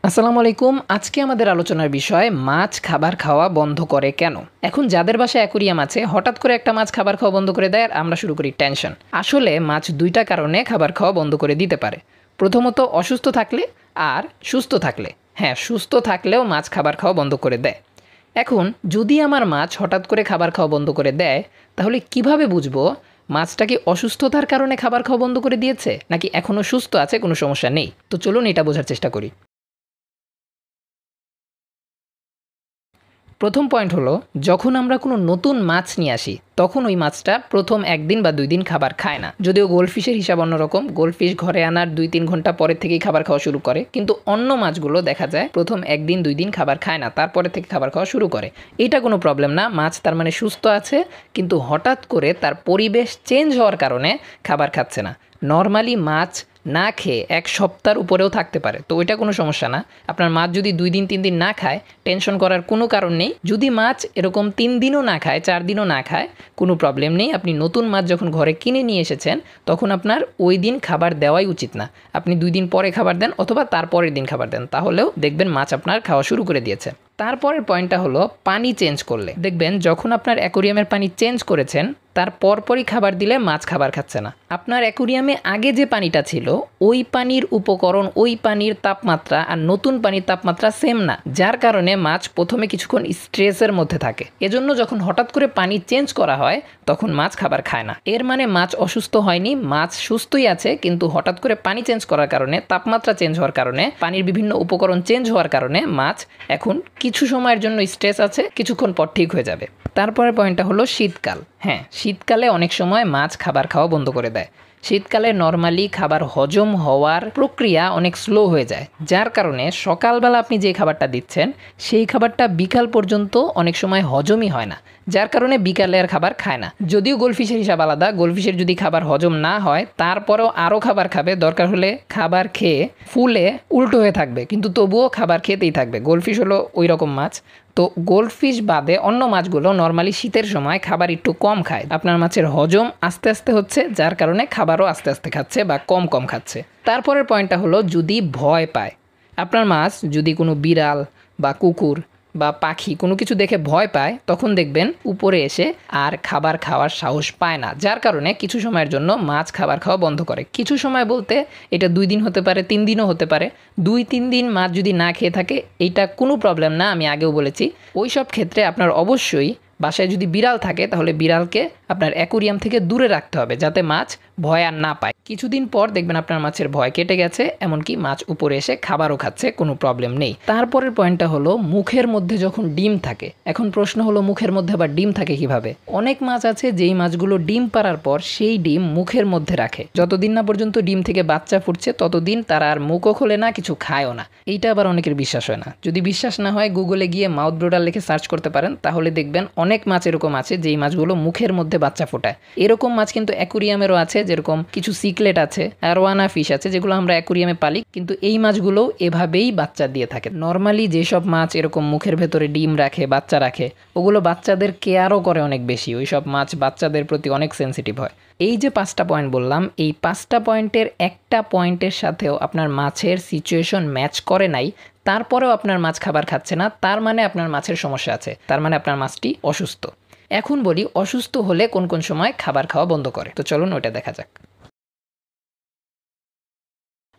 আসসালামু আলাইকুম। আজকে আমাদের আলোচনার বিষয় মাছ খাবার খাওয়া বন্ধ করে কেন। এখন যাদের বাসায় অ্যাকুরিয়াম আছে হঠাৎ করে একটা মাছ খাবার খাওয়া বন্ধ করে দেয় আর আমরা শুরু করি টেনশন। আসলে মাছ দুইটা কারণে খাবার খাওয়া বন্ধ করে দিতে পারে। প্রথমত অসুস্থ থাকলে আর সুস্থ থাকলে। হ্যাঁ, সুস্থ থাকলেও মাছ খাবার খাওয়া বন্ধ করে দেয়। এখন যদি আমার মাছ হঠাৎ করে খাবার খাওয়া বন্ধ করে দেয়, তাহলে কিভাবে বুঝবো মাছটা কি অসুস্থতার কারণে খাবার খাওয়া বন্ধ করে দিয়েছে নাকি এখনও সুস্থ আছে, কোনো সমস্যা নেই? তো চলুন এটা বোঝার চেষ্টা করি। প্রথম পয়েন্ট হলো, যখন আমরা কোনো নতুন মাছ নিয়ে আসি তখন ওই মাছটা প্রথম ১ দিন বা ২ দিন খাবার খায় না। যদিও গোল্ডফিশের হিসাব অন্যরকম, গোল্ডফিশ ঘরে আনার ২-৩ ঘন্টা পরে থেকেই খাবার খাওয়া শুরু করে, কিন্তু অন্য মাছগুলো দেখা যায় প্রথম ১ দিন ২ দিন খাবার খায় না, তারপরে থেকে খাবার খাওয়া শুরু করে। এটা কোনো প্রবলেম না, মাছ তার মানে সুস্থ আছে, কিন্তু হঠাৎ করে তার পরিবেশ চেঞ্জ হওয়ার কারণে খাবার খাচ্ছে না। নর্মালি মাছ না খেয়ে ১ সপ্তাহের উপরেও থাকতে পারে, তো ওইটা কোনো সমস্যা না। আপনার মাছ যদি ২ দিন ৩ দিন না খায়, টেনশন করার কোনো কারণ নেই। যদি মাছ এরকম ৩ দিনও না খায়, ৪ দিনও না খায়, কোনো প্রবলেম নেই। আপনি নতুন মাছ যখন ঘরে কিনে নিয়ে এসেছেন তখন আপনার ওই দিন খাবার দেওয়াই উচিত না। আপনি ২ দিন পরে খাবার দেন অথবা তার পরের দিন খাবার দেন, তাহলেও দেখবেন মাছ আপনার খাওয়া শুরু করে দিয়েছে। তারপরের পয়েন্টটা হলো, পানি চেঞ্জ করলে দেখবেন যখন আপনার অ্যাকোরিয়ামের পানি চেঞ্জ করেছেন তার পরপরই খাবার দিলে মাছ খাবার খাচ্ছে না। আপনার অ্যাকোরিয়ামে আগে যে পানিটা ছিল ওই পানির উপকরণ, ওই পানির তাপমাত্রা আর নতুন পানির তাপমাত্রা সেম না, যার কারণে মাছ প্রথমে কিছুক্ষণ স্ট্রেসের মধ্যে থাকে। এজন্য যখন হঠাৎ করে পানি চেঞ্জ করা হয় তখন মাছ খাবার খায় না। এর মানে মাছ অসুস্থ হয়নি, মাছ সুস্থই আছে, কিন্তু হঠাৎ করে পানি চেঞ্জ করার কারণে, তাপমাত্রা চেঞ্জ হওয়ার কারণে, পানির বিভিন্ন উপকরণ চেঞ্জ হওয়ার কারণে মাছ এখন কিছু সময়ের জন্য স্ট্রেস আছে, কিছুক্ষণ পর ঠিক হয়ে যাবে। তারপরের পয়েন্টটা হলো শীতকাল। হ্যাঁ, শীতকালে অনেক সময় মাছ খাবার খাওয়া বন্ধ করে দেয়। শীতকালে নর্মালি খাবার হজম হওয়ার প্রক্রিয়া অনেক স্লো হয়ে যায়, যার কারণে সকালবেলা আপনি যে খাবারটা দিচ্ছেন সেই খাবারটা বিকাল পর্যন্ত অনেক সময় হজমই হয় না, যার কারণে বিকালে আর খাবার খায় না। যদিও গোল্ডফিশের হিসাব আলাদা, গোল্ডফিশের যদি খাবার হজম না হয় তারপরেও আরও খাবার খাবে, দরকার হলে খাবার খেয়ে ফুলে উল্টো হয়ে থাকবে, কিন্তু তবুও খাবার খেতেই থাকবে। গোল্ডফিশ হলো ওই রকম মাছ। তো গোল্ডফিশ বাদে অন্য মাছগুলো নর্মালি শীতের সময় খাবার একটু কম খায়। আপনার মাছের হজম আস্তে আস্তে হচ্ছে, যার কারণে খাবারও আস্তে আস্তে খাচ্ছে বা কম কম খাচ্ছে। তারপরের পয়েন্টটা হলো, যদি ভয় পায়, আপনার মাছ যদি কোনো বিড়াল বা কুকুর বা পাখি কোনো কিছু দেখে ভয় পায়, তখন দেখবেন উপরে এসে আর খাবার খাওয়ার সাহস পায় না, যার কারণে কিছু সময়ের জন্য মাছ খাবার খাওয়া বন্ধ করে। কিছু সময় বলতে এটা ২ দিন হতে পারে, ৩ দিনও হতে পারে। ২-৩ দিন মাছ যদি না খেয়ে থাকে এইটা কোনো প্রবলেম না, আমি আগেও বলেছি। ওই সব ক্ষেত্রে আপনার অবশ্যই বাসায় যদি বিড়াল থাকে তাহলে বিড়ালকে আপনার অ্যাকোরিয়াম থেকে দূরে রাখতে হবে, যাতে মাছ ভয় আর না পায়। কিছুদিন পর দেখবেন আপনার মাছের ভয় কেটে গেছে, এমনকি মাছ উপরে এসে খাবারও খাচ্ছে, কোনো প্রবলেম নেই। তারপরের পয়েন্টটা হলো, মুখের মধ্যে যখন ডিম থাকে। এখন প্রশ্ন হলো, মুখের মধ্যে আবার ডিম থাকে কিভাবে? অনেক মাছ আছে যেই মাছগুলো ডিম পাড়ার পর সেই ডিম মুখের মধ্যে রাখে, যতদিন না পর্যন্ত ডিম থেকে বাচ্চা ফুটছে ততদিন তারা আর মুখও খোলে না, কিছু খায়ও না। এইটা আবার অনেকের বিশ্বাস হয় না। যদি বিশ্বাস না হয় গুগলে গিয়ে মাউথ ব্রোডার লিখে সার্চ করতে পারেন, তাহলে দেখবেন অনেক মাছ এরকম আছে যেই মাছগুলো মুখের মধ্যে বাচ্চা ফোটায়। এরকম মাছ কিন্তু অ্যাকুরিয়ামেরও আছে, যেরকম কিছু সিকলেট আছে, অ্যারোয়ানা ফিশ আছে, যেগুলো আমরা অ্যাকুরিয়ামে পালি, কিন্তু এই মাছগুলো এভাবেই বাচ্চা দিয়ে থাকে। নর্মালি যেসব মাছ এরকম মুখের ভেতরে ডিম রাখে, বাচ্চা রাখে, ওগুলো বাচ্চাদের কেয়ারও করে অনেক বেশি। ওই সব মাছ বাচ্চাদের প্রতি অনেক সেন্সিটিভ হয়। এই যে 5টা পয়েন্ট বললাম, এই 5টা পয়েন্টের একটা পয়েন্টের সাথেও আপনার মাছের সিচুয়েশন ম্যাচ করে নাই, তারপরেও আপনার মাছ খাবার খাচ্ছে না, তার মানে আপনার মাছের সমস্যা আছে, তার মানে আপনার মাছটি অসুস্থ। এখন বলি অসুস্থ হলে কোন কোন সময় খাবার খাওয়া বন্ধ করে। তো চলুন ওটা দেখা যাক।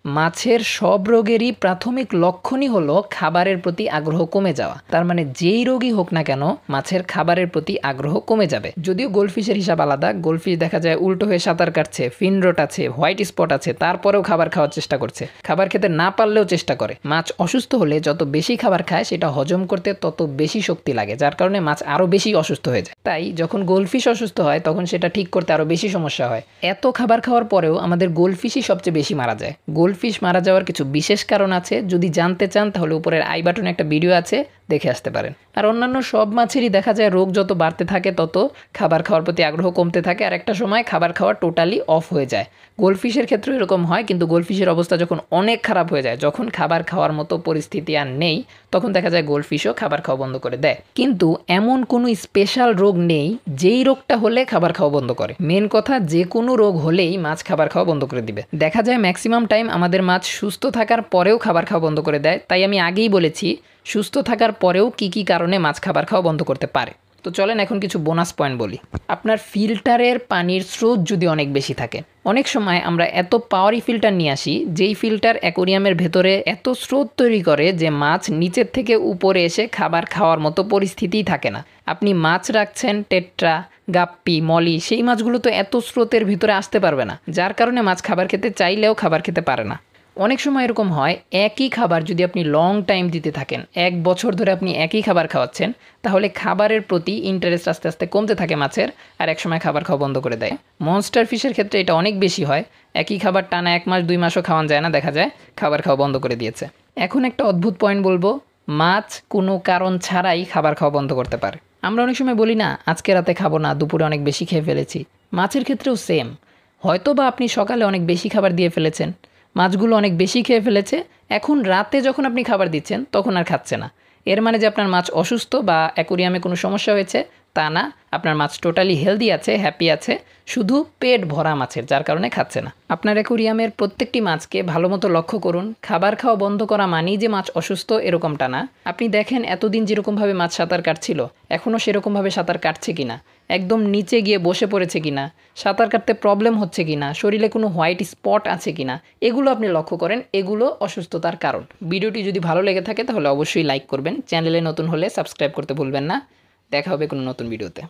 মাছের সব রোগেরই প্রাথমিক লক্ষণই হলো খাবারের প্রতি আগ্রহ কমে যাওয়া। তার মানে যেই রোগই হোক না কেন মাছের খাবারের প্রতি আগ্রহ কমে যাবে। যদিও গোল্ডফিশের হিসাব আলাদা, গোল্ডফিশ দেখা যায় উল্টো হয়ে সাঁতার কাটছে, ফিন রোট আছে, হোয়াইট স্পট আছে, তারপরেও খাবার খাওয়ার চেষ্টা করছে, খাবার খেতে না পারলেও চেষ্টা করে। মাছ অসুস্থ হলে যত বেশি খাবার খায় সেটা হজম করতে তত বেশি শক্তি লাগে, যার কারণে মাছ আরও বেশি অসুস্থ হয়ে যায়। তাই যখন গোল্ডফিশ অসুস্থ হয় তখন সেটা ঠিক করতে আরও বেশি সমস্যা হয়। এত খাবার খাওয়ার পরেও আমাদের গোল্ডফিশই সবচেয়ে বেশি মারা যায়। গোল্ডফিশ মারা যাওয়ার কিছু বিশেষ কারণ আছে, যদি জানতে চান তাহলে উপরের আই বাটনে একটা ভিডিও আছে, দেখে আসতে পারেন। আর অন্যান্য সব মাছেরই দেখা যায় রোগ যত বাড়তে থাকে তত খাবার খাওয়ার প্রতি আগ্রহ কমতে থাকে, আর একটা সময় খাবার খাওয়া টোটালি অফ হয়ে যায়। গোল্ডফিশের ক্ষেত্রেও এরকম হয়, কিন্তু গোল্ডফিশের অবস্থা যখন অনেক খারাপ হয়ে যায়, যখন খাবার খাওয়ার মতো পরিস্থিতি আর নেই, তখন দেখা যায় গোল্ডফিশও খাবার খাওয়া বন্ধ করে দেয়। কিন্তু এমন কোনো স্পেশাল রোগ নেই যেই রোগটা হলে খাবার খাওয়া বন্ধ করে। মেন কথা, যে কোনো রোগ হলেই মাছ খাবার খাওয়া বন্ধ করে দিবে। দেখা যায় ম্যাক্সিমাম টাইম আমাদের মাছ সুস্থ থাকার পরেও খাবার খাওয়া বন্ধ করে দেয়। তাই আমি আগেই বলেছি সুস্থ থাকার পরেও কি কি কারণে মাছ খাবার খাওয়া বন্ধ করতে পারে। তো চলেন এখন কিছু বোনাস পয়েন্ট বলি। আপনার ফিল্টারের পানির স্রোত যদি অনেক বেশি থাকে, অনেক সময় আমরা এত পাওয়ারি ফিল্টার নিয়ে আসি যেই ফিল্টার অ্যাকোরিয়ামের ভেতরে এত স্রোত তৈরি করে যে মাছ নিচের থেকে উপরে এসে খাবার খাওয়ার মতো পরিস্থিতিই থাকে না। আপনি মাছ রাখছেন টেট্রা, গাপ্পি, মলি, সেই মাছগুলো তো এত স্রোতের ভিতরে আসতে পারবে না, যার কারণে মাছ খাবার খেতে চাইলেও খাবার খেতে পারে না। অনেক সময় এরকম হয়, একই খাবার যদি আপনি লং টাইম দিতে থাকেন, 1 বছর ধরে আপনি একই খাবার খাওয়াচ্ছেন, তাহলে খাবারের প্রতি ইন্টারেস্ট আস্তে আস্তে কমতে থাকে মাছের, আর এক সময় খাবার খাওয়া বন্ধ করে দেয়। মনস্টার ফিশের ক্ষেত্রে এটা অনেক বেশি হয়, একই খাবার টানা 1 মাস 2 মাসও খাওয়ানো যায় না, দেখা যায় খাবার খাওয়া বন্ধ করে দিয়েছে। এখন একটা অদ্ভুত পয়েন্ট বলবো, মাছ কোনো কারণ ছাড়াই খাবার খাওয়া বন্ধ করতে পারে। আমরা অনেক সময় বলি না, আজকে রাতে খাবো না, দুপুরে অনেক বেশি খেয়ে ফেলেছি। মাছের ক্ষেত্রেও সেম। হয়তো বা আপনি সকালে অনেক বেশি খাবার দিয়ে ফেলেছেন, মাছগুলো অনেক বেশি খেয়ে ফেলেছে, এখন রাতে যখন আপনি খাবার দিচ্ছেন তখন আর খাচ্ছে না। এর মানে যে আপনার মাছ অসুস্থ বা অ্যাকোরিয়ামে কোনো সমস্যা হয়েছে তা না, আপনার মাছ টোটালি হেলদি আছে, হ্যাপি আছে, শুধু পেট ভরা মাছের, যার কারণে খাচ্ছে না। আপনার অ্যাকোরিয়ামের প্রত্যেকটি মাছকে ভালো মতো লক্ষ্য করুন। খাবার খাওয়া বন্ধ করা মানেই যে মাছ অসুস্থ এরকমটা না। আপনি দেখেন এতদিন যেরকমভাবে মাছ সাঁতার কাটছিল, এখনও সেরকমভাবে সাঁতার কাটছে কিনা, একদম নিচে গিয়ে বসে পড়েছে কিনা, সাঁতার কাটতে প্রবলেম হচ্ছে কিনা, শরীরে কোনো হোয়াইট স্পট আছে কিনা, এগুলো আপনি লক্ষ্য করেন, এগুলো অসুস্থতার কারণ। ভিডিওটি যদি ভালো লেগে থাকে তাহলে অবশ্যই লাইক করবেন, চ্যানেলে নতুন হলে সাবস্ক্রাইব করতে ভুলবেন না। দেখা হবে কোনো নতুন ভিডিওতে।